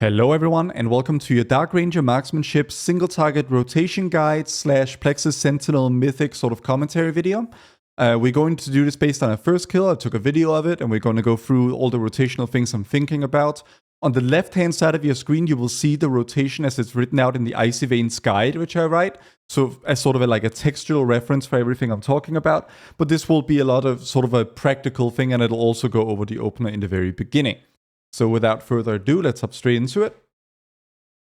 Hello everyone and welcome to your Dark Ranger Marksmanship single target rotation guide / Plexus Sentinel Mythic sort of commentary video. We're going to do this based on a first kill. I took a video of it and we're going to go through all the rotational things I'm thinking about. On the left hand side of your screen you will see the rotation as it's written out in the Icy Veins guide which I write. So as sort of like a textual reference for everything I'm talking about. But this will be a lot of sort of a practical thing and it'll also go over the opener in the very beginning. So without further ado, let's hop straight into it.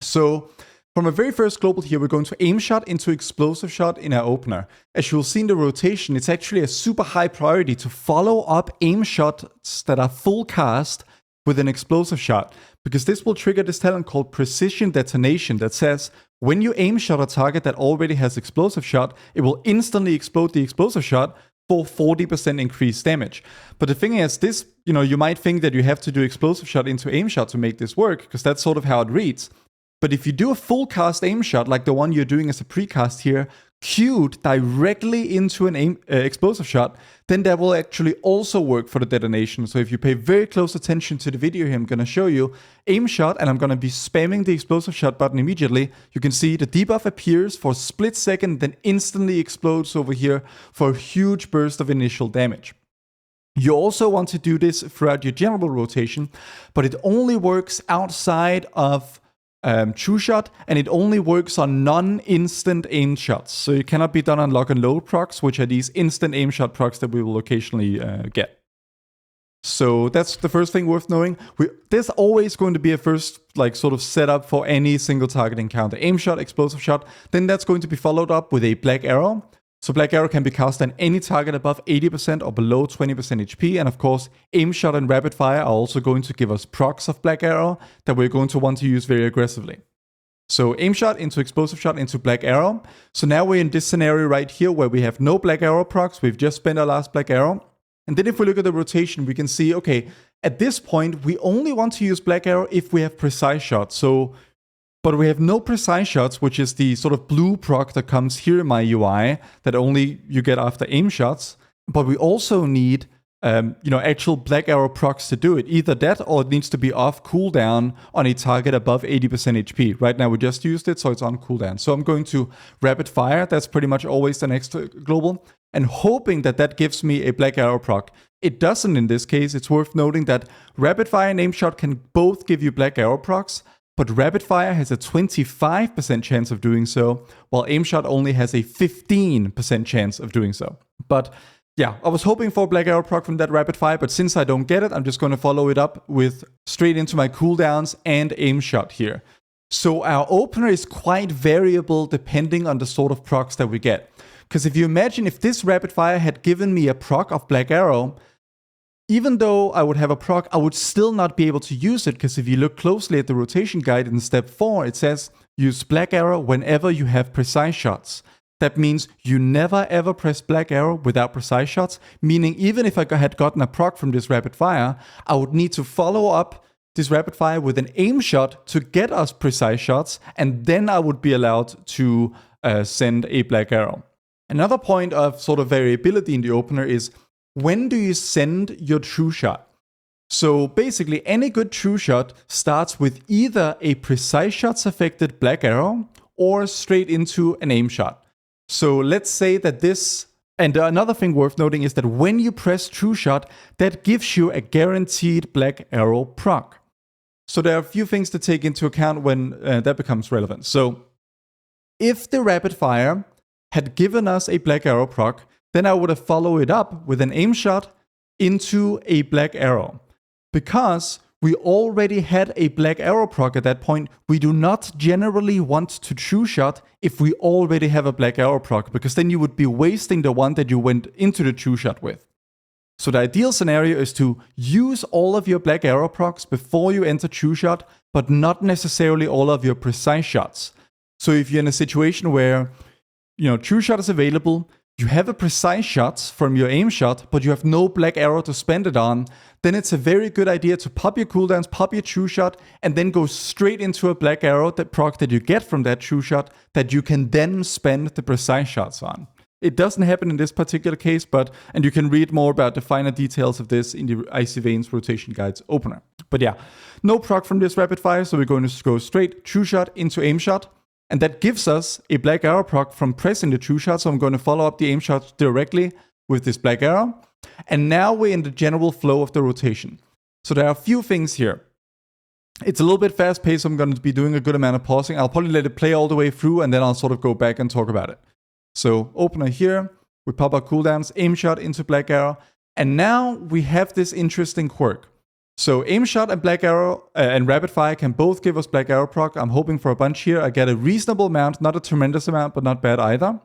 So from a very first global here, we're going to aim shot into explosive shot in our opener. As you'll see in the rotation, it's actually a super high priority to follow up aim shots that are full cast with an explosive shot, because this will trigger this talent called precision detonation that says when you aim shot a target that already has explosive shot, it will instantly explode the explosive shot for 40% increased damage. But the thing is, this, you might think that you have to do explosive shot into aim shot to make this work, because that's sort of how it reads. But if you do a full cast aim shot, like the one you're doing as a precast here, queued directly into an explosive shot, then that will actually also work for the detonation. So if you pay very close attention to the video here, I'm going to show you aim shot, and I'm going to be spamming the explosive shot button immediately. You can see the debuff appears for a split second, then instantly explodes over here for a huge burst of initial damage. You also want to do this throughout your general rotation, but it only works outside of true shot, and it only works on non-instant aim shots. So it cannot be done on lock and load procs, which are these instant aim shot procs that we will occasionally get. So that's the first thing worth knowing. There's always going to be a first sort of setup for any single target encounter. Aim shot, explosive shot, then that's going to be followed up with a black arrow. So black arrow can be cast on any target above 80% or below 20% HP, and of course aim shot and rapid fire are also going to give us procs of black arrow that we're going to want to use very aggressively. So aim shot into explosive shot into black arrow. So now we're in this scenario right here where we have no black arrow procs. We've just spent our last black arrow. And then if we look at the rotation, we can see, okay, at this point we only want to use black arrow if we have precise shots. But we have no precise shots, which is the sort of blue proc that comes here in my UI that only you get after aim shots. But we also need, actual black arrow procs to do it. Either that or it needs to be off cooldown on a target above 80% HP. Right now we just used it, so it's on cooldown. So I'm going to rapid fire. That's pretty much always the next global. And hoping that that gives me a black arrow proc. It doesn't in this case. It's worth noting that rapid fire and aim shot can both give you black arrow procs, but rapid fire has a 25% chance of doing so, while aim shot only has a 15% chance of doing so. But yeah, I was hoping for a black arrow proc from that rapid fire, but since I don't get it, I'm just going to follow it up with straight into my cooldowns and aim shot here. So our opener is quite variable depending on the sort of procs that we get. Because if you imagine if this rapid fire had given me a proc of black arrow, even though I would have a proc, I would still not be able to use it, because if you look closely at the rotation guide in step 4, it says use black arrow whenever you have precise shots. That means you never ever press black arrow without precise shots, meaning even if I had gotten a proc from this rapid fire, I would need to follow up this rapid fire with an aim shot to get us precise shots, and then I would be allowed to send a black arrow. Another point of sort of variability in the opener is, when do you send your true shot? So basically any good true shot starts with either a precise shots affected black arrow or straight into an aim shot. So let's say that this, and another thing worth noting is that when you press true shot, that gives you a guaranteed black arrow proc. So there are a few things to take into account when that becomes relevant. So if the rapid fire had given us a black arrow proc, then I would have followed it up with an aim shot into a black arrow. Because we already had a black arrow proc at that point, we do not generally want to true shot if we already have a black arrow proc, because then you would be wasting the one that you went into the true shot with. So the ideal scenario is to use all of your black arrow procs before you enter true shot, but not necessarily all of your precise shots. So if you're in a situation where, true shot is available, you have a precise shot from your aim shot, but you have no black arrow to spend it on, then it's a very good idea to pop your cooldowns, pop your true shot, and then go straight into a black arrow, that proc that you get from that true shot, that you can then spend the precise shots on. It doesn't happen in this particular case, and you can read more about the finer details of this in the Icy Veins Rotation Guides opener. But yeah, no proc from this rapid fire, so we're going to go straight true shot into aim shot. And that gives us a black arrow proc from pressing the true shot, so I'm going to follow up the aim shot directly with this black arrow. And now we're in the general flow of the rotation. So there are a few things here. It's a little bit fast-paced, so I'm going to be doing a good amount of pausing. I'll probably let it play all the way through, and then I'll sort of go back and talk about it. So opener here, we pop our cooldowns, aim shot into black arrow, and now we have this interesting quirk. So aim shot and black arrow and rapid fire can both give us black arrow proc. I'm hoping for a bunch here. I get a reasonable amount, not a tremendous amount, but not bad either.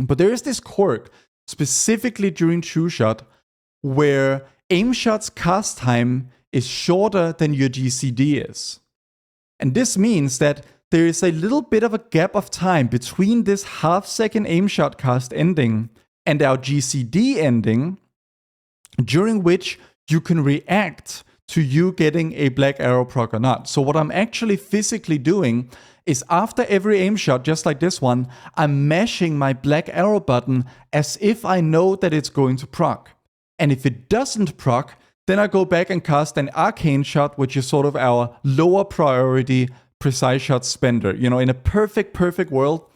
But there is this quirk, specifically during true shot, where aim shot's cast time is shorter than your GCD is. And this means that there is a little bit of a gap of time between this half-second aim shot cast ending and our GCD ending, during which you can react to you getting a black arrow proc or not. So what I'm actually physically doing is after every aim shot, just like this one, I'm mashing my black arrow button as if I know that it's going to proc. And if it doesn't proc, then I go back and cast an arcane shot, which is sort of our lower priority precise shot spender. You know, in a perfect world,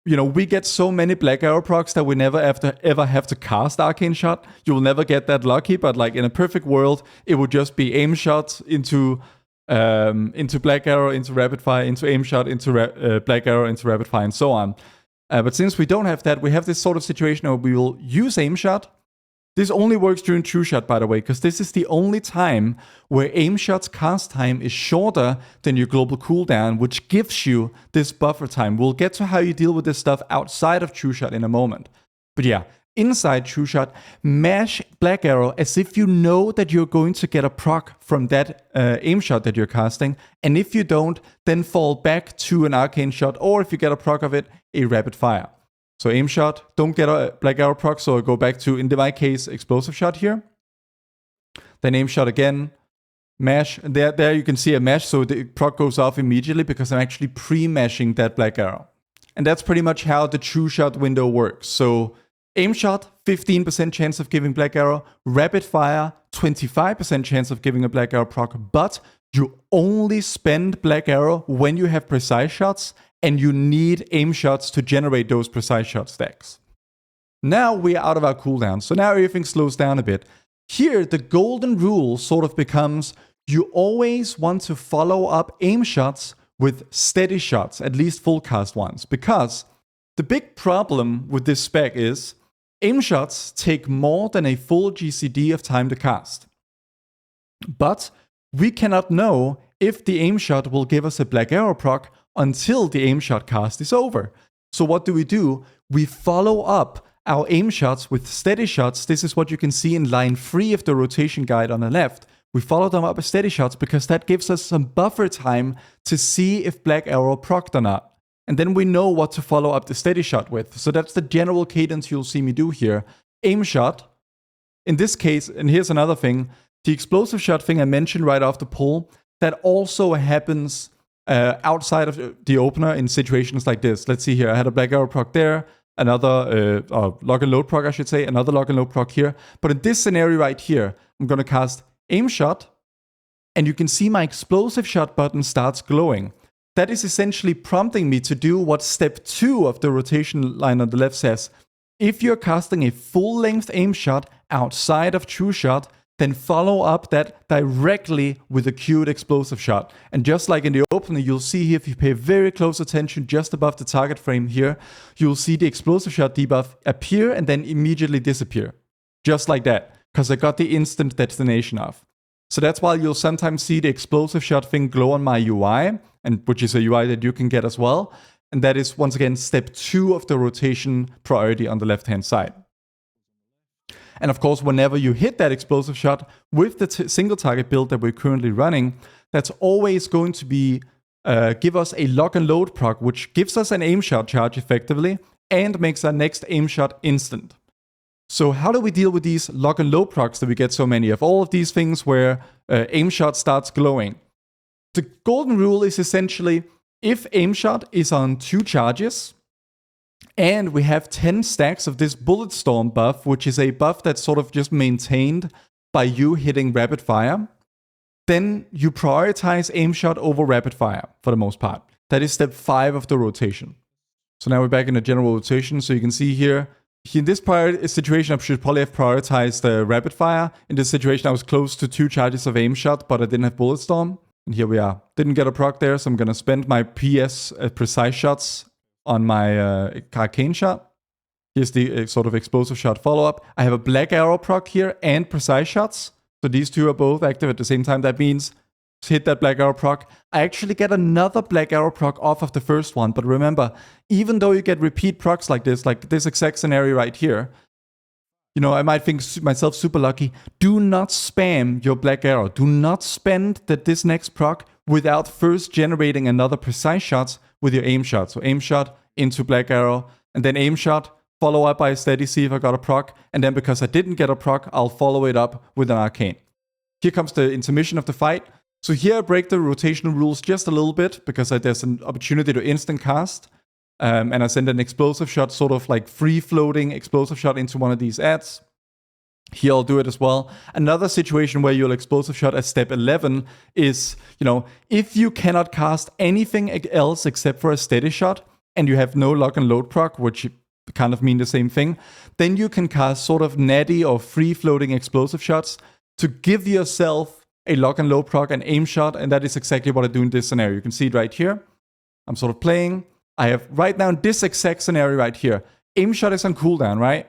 you know, we get so many black arrow procs that we never ever have to cast arcane shot. You will never get that lucky, but like in a perfect world, it would just be aim shot into black arrow, into rapid fire, into aim shot, into black arrow, into rapid fire, and so on. But since we don't have that, we have this sort of situation where we will use aim shot. This only works during true shot, by the way, because this is the only time where aim shot's cast time is shorter than your global cooldown, which gives you this buffer time. We'll get to how you deal with this stuff outside of true shot in a moment. But yeah, inside true shot, mash black arrow as if you know that you're going to get a proc from that aim shot that you're casting. And if you don't, then fall back to an arcane shot, or if you get a proc of it, a rapid fire. So aim shot, don't get a black arrow proc, so I go back to, in my case, explosive shot here. Then aim shot again, mash. There you can see a mash, so the proc goes off immediately because I'm actually pre-mashing that black arrow. And that's pretty much how the true shot window works. So aim shot, 15% chance of giving black arrow. Rapid fire, 25% chance of giving a black arrow proc. But you only spend black arrow when you have precise shots, and you need aim shots to generate those precise shot stacks. Now we're out of our cooldown, so now everything slows down a bit. Here, the golden rule sort of becomes you always want to follow up aim shots with steady shots, at least full cast ones, because the big problem with this spec is aim shots take more than a full GCD of time to cast. But we cannot know if the aim shot will give us a black arrow proc until the aim shot cast is over. So what do? We follow up our aim shots with steady shots. This is what you can see in line 3 of the rotation guide on the left. We follow them up with steady shots because that gives us some buffer time to see if black arrow procced or not. And then we know what to follow up the steady shot with. So that's the general cadence you'll see me do here. Aim shot. In this case, and here's another thing, the explosive shot thing I mentioned right off the pull, that also happens outside of the opener in situations like this. Let's see here. I had a black arrow proc there, another lock and load proc, I should say, another lock and load proc here. But in this scenario right here, I'm going to cast aim shot, and you can see my explosive shot button starts glowing. That is essentially prompting me to do what step 2 of the rotation line on the left says. If you're casting a full-length aim shot outside of true shot, then follow up that directly with a queued explosive shot. And just like in the opener, you'll see here, if you pay very close attention just above the target frame here, you'll see the explosive shot debuff appear and then immediately disappear. Just like that, because I got the instant detonation off. So that's why you'll sometimes see the explosive shot thing glow on my UI, and which is a UI that you can get as well. And that is, once again, step 2 of the rotation priority on the left-hand side. And of course, whenever you hit that explosive shot with the single target build that we're currently running, that's always going to be give us a lock and load proc, which gives us an aim shot charge effectively and makes our next aim shot instant. So how do we deal with these lock and load procs that we get so many of? All of these things where aim shot starts glowing. The golden rule is essentially, if aim shot is on 2 charges, And we have 10 stacks of this Bullet Storm buff, which is a buff that's sort of just maintained by you hitting rapid fire. Then you prioritize aim shot over rapid fire for the most part. That is step 5 of the rotation. So now we're back in the general rotation. So you can see here in this situation, I should probably have prioritized rapid fire. In this situation, I was close to 2 charges of aim shot, but I didn't have Bullet Storm. And here we are. Didn't get a proc there, so I'm going to spend my PS precise shots on my arcane shot. Here's the sort of explosive shot follow-up. I have a black arrow proc here and precise shots. So these two are both active at the same time. That means hit that black arrow proc. I actually get another black arrow proc off of the first one. But remember, even though you get repeat procs like this exact scenario right here, you know, I might think myself super lucky. Do not spam your black arrow. Do not spend this next proc without first generating another precise shot with your aim shot. So aim shot into black arrow, and then aim shot, follow up by a steady, see if I got a proc, and then because I didn't get a proc, I'll follow it up with an arcane. Here comes the intermission of the fight. So here I break the rotational rules just a little bit because there's an opportunity to instant cast. And I send an explosive shot, sort of like free-floating explosive shot into one of these ads. Here I'll do it as well. Another situation where you'll explosive shot at step 11 is, you know, if you cannot cast anything else except for a steady shot, and you have no lock and load proc, which kind of mean the same thing, then you can cast sort of natty or free-floating explosive shots to give yourself a lock and load proc and aim shot, and that is exactly what I do in this scenario. You can see it right here. I'm sort of playing. I have right now this exact scenario right here. Aim shot is on cooldown, right?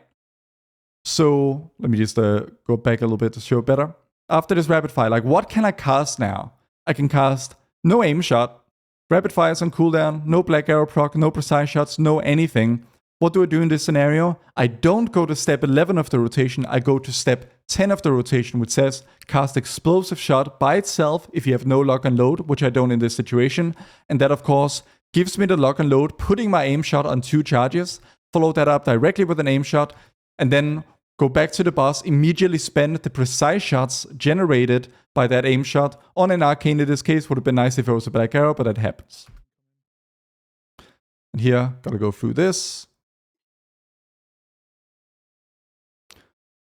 So let me just go back a little bit to show it better. After this rapid fire, like what can I cast now? I can cast no aim shot, rapid fire is on cooldown, no black arrow proc, no precise shots, no anything. What do I do in this scenario? I don't go to step 11 of the rotation, I go to step 10 of the rotation, which says cast explosive shot by itself if you have no lock and load, which I don't in this situation. And that, of course, gives me the lock and load, putting my aim shot on 2 charges, follow that up directly with an aim shot, and then go back to the boss, immediately spend the precise shots generated by that aim shot on an arcane. In this case, would have been nice if it was a black arrow, but that happens. And here, gotta go through this.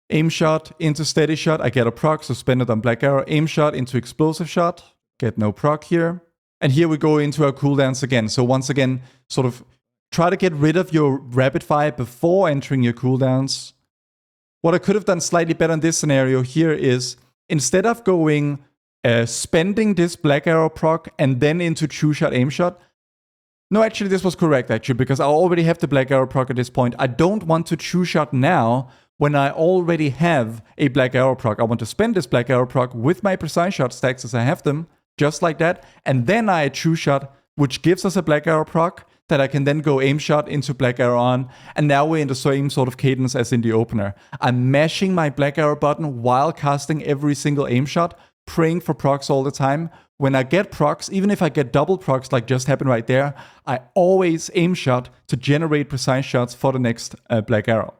Aim shot into steady shot, I get a proc, so spend it on black arrow. Aim shot into explosive shot, get no proc here. And here we go into our cooldowns again. So once again, sort of try to get rid of your rapid fire before entering your cooldowns. What I could have done slightly better in this scenario here is, instead of going spending this black arrow proc and then into true shot, aim shot. No, actually this was correct actually, because I already have the black arrow proc at this point. I don't want to true shot now when I already have a black arrow proc. I want to spend this black arrow proc with my precise shot stacks as I have them, just like that. And then I true shot, which gives us a black arrow proc that I can then go aim shot into black arrow on. And now we're in the same sort of cadence as in the opener. I'm mashing my black arrow button while casting every single aim shot, praying for procs all the time. When I get procs, even if I get double procs like just happened right there, I always aim shot to generate precise shots for the next black arrow.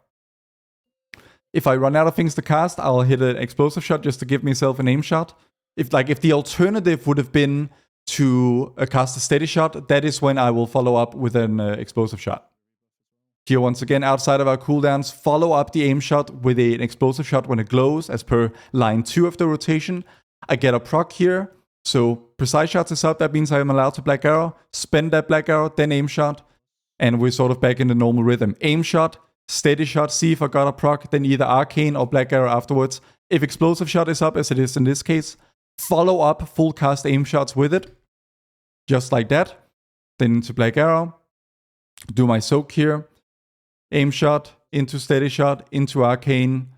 If I run out of things to cast, I'll hit an explosive shot just to give myself an aim shot. If the alternative would have been to cast a steady shot, that is when I will follow up with an explosive shot. Here once again, outside of our cooldowns, follow up the aim shot with an explosive shot when it glows, as per line 2 of the rotation. I get a proc here, so precise shots is up, that means I am allowed to black arrow, spend that black arrow, then aim shot, and we're sort of back in the normal rhythm. Aim shot, steady shot, see if I got a proc, then either arcane or black arrow afterwards. If explosive shot is up, as it is in this case, follow up full cast aim shots with it, just like that. Then into black arrow, do my soak here, aim shot into steady shot, into arcane,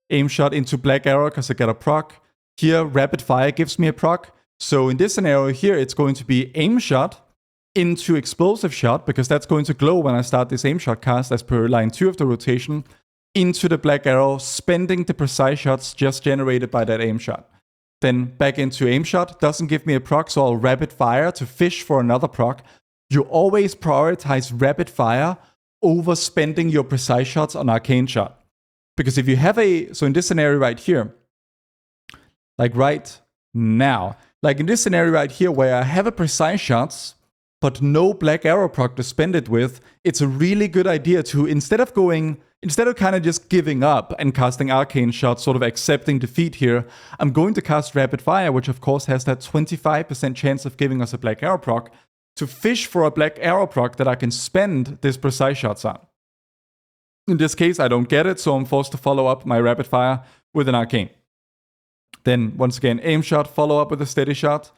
aim shot into black arrow because I get a proc. Here, rapid fire gives me a proc. So in this scenario here, it's going to be aim shot into explosive shot, because that's going to glow when I start this aim shot cast as per line 2 of the rotation, into the black arrow, spending the precise shots just generated by that aim shot. Then back into aim shot, doesn't give me a proc, so I'll rapid fire to fish for another proc. You always prioritize rapid fire over spending your precise shots on arcane shot. Because if you have so in this scenario right here, like right now, like in this scenario right here where I have a precise shots, but no black arrow proc to spend it with, it's a really good idea to, instead of kind of just giving up and casting arcane shots, sort of accepting defeat here, I'm going to cast rapid fire, which of course has that 25% chance of giving us a black arrow proc, to fish for a black arrow proc that I can spend this precise shots on. In this case, I don't get it, so I'm forced to follow up my rapid fire with an arcane. Then once again, aim shot, follow up with a steady shot,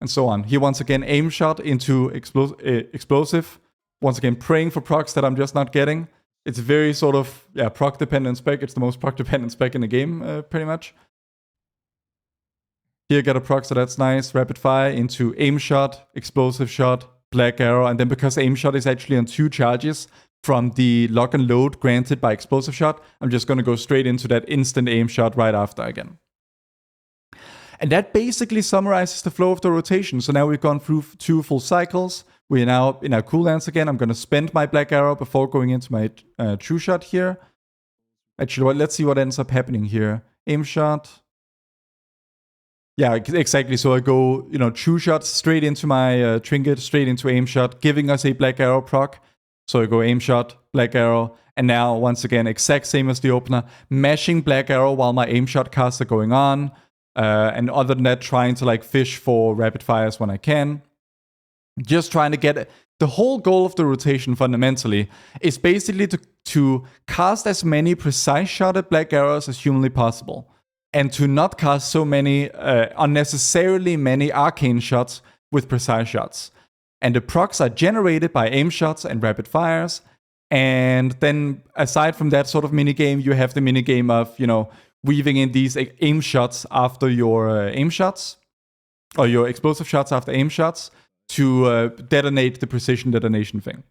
and so on. Here once again, aim shot into explosive. Once again, praying for procs that I'm just not getting. It's very sort of, proc dependent spec. It's the most proc dependent spec in the game, pretty much. Here, get a proc, so that's nice. Rapid fire into aim shot, explosive shot, black arrow, and then because aim shot is actually on 2 charges from the lock and load granted by explosive shot, I'm just going to go straight into that instant aim shot right after again. And that basically summarizes the flow of the rotation. So now we've gone through 2 full cycles. We are now in our cooldowns again. I'm going to spend my black arrow before going into my true shot here. Actually, let's see what ends up happening here. Aim shot. Yeah, exactly. So I go, true shot straight into my trinket, straight into aim shot, giving us a black arrow proc. So I go aim shot, black arrow, and now once again, exact same as the opener, mashing black arrow while my aim shot casts are going on. And other than that, trying to fish for rapid fires when I can. Just trying to get the whole goal of the rotation fundamentally is basically to cast as many precise shotted black arrows as humanly possible, and to not cast so many unnecessarily many arcane shots with precise shots. And the procs are generated by aim shots and rapid fires. And then aside from that sort of minigame, you have the minigame of, weaving in these aim shots after your aim shots, or your explosive shots after aim shots, to detonate the precision detonation thing.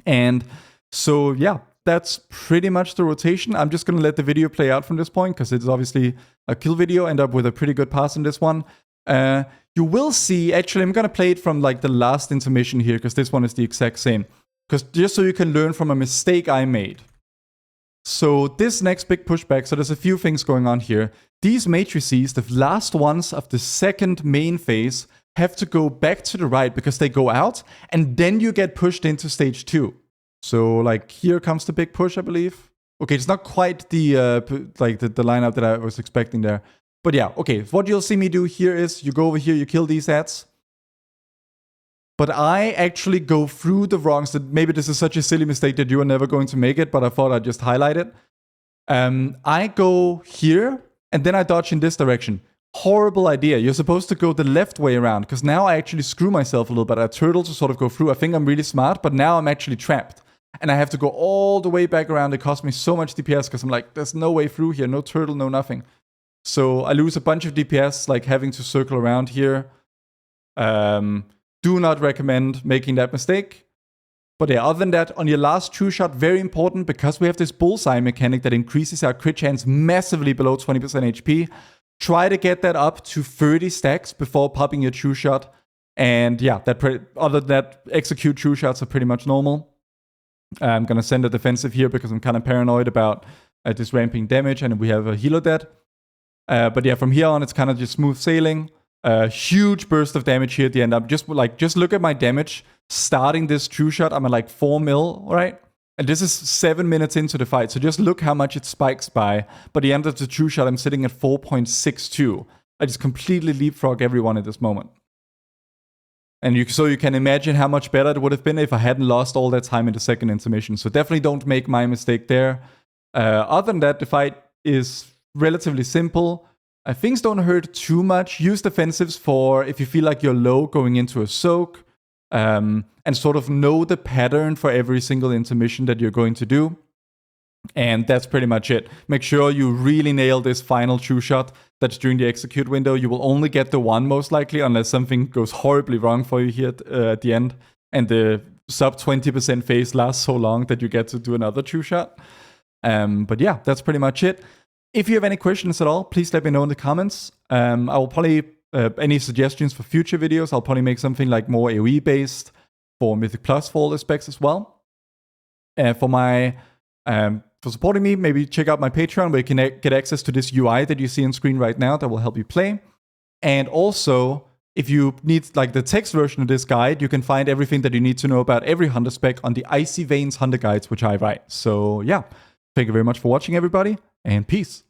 And so, yeah, that's pretty much the rotation. I'm just going to let the video play out from this point, because it's obviously a kill video. End up with a pretty good pass in this one. You will see, actually, I'm going to play it from the last intermission here, because this one is the exact same. Because just so you can learn from a mistake I made. So this next big pushback, so there's a few things going on here. These matrices, the last ones of the second main phase, have to go back to the right because they go out, and then you get pushed into stage 2. So here comes the big push, I believe. Okay, it's not quite the the lineup that I was expecting there. But yeah, okay, what you'll see me do here is you go over here, you kill these ads. But I actually go through the wrongs. That maybe this is such a silly mistake that you are never going to make it, but I thought I'd just highlight it. I go here, and then I dodge in this direction. Horrible idea. You're supposed to go the left way around, because now I actually screw myself a little bit. I turtle to sort of go through. I think I'm really smart, but now I'm actually trapped. And I have to go all the way back around. It costs me so much DPS, because I'm there's no way through here. No turtle, no nothing. So I lose a bunch of DPS, having to circle around here. Do not recommend making that mistake. But yeah, other than that, on your last true shot, very important, because we have this bullseye mechanic that increases our crit chance massively below 20% HP. Try to get that up to 30 stacks before popping your true shot. And yeah, other than that, execute true shots are pretty much normal. I'm going to send a defensive here because I'm kind of paranoid about this ramping damage, and we have a healer dead. But yeah, from here on, it's kind of just smooth sailing. Huge burst of damage here at the end. I'm just look at my damage starting this true shot. I'm at 4 mil, right? And this is 7 minutes into the fight. So just look how much it spikes by. By the end of the true shot, I'm sitting at 4.62. I just completely leapfrog everyone at this moment. And so you can imagine how much better it would have been if I hadn't lost all that time in the second intermission. So definitely don't make my mistake there. Other than that, the fight is relatively simple. Things don't hurt too much. Use defensives for if you feel like you're low going into a soak, and sort of know the pattern for every single intermission that you're going to do. And that's pretty much it. Make sure you really nail this final true shot that's during the execute window. You will only get the one most likely, unless something goes horribly wrong for you here at the end, and the sub 20% phase lasts so long that you get to do another true shot. But yeah, that's pretty much it. If you have any questions at all, please let me know in the comments. I will probably, any suggestions for future videos, I'll probably make something more AoE based for Mythic Plus for all the specs as well. For supporting me, maybe check out my Patreon where you can get access to this UI that you see on screen right now that will help you play. And also, if you need like the text version of this guide, you can find everything that you need to know about every hunter spec on the Icy Veins Hunter Guides, which I write. So yeah, thank you very much for watching, everybody, and peace.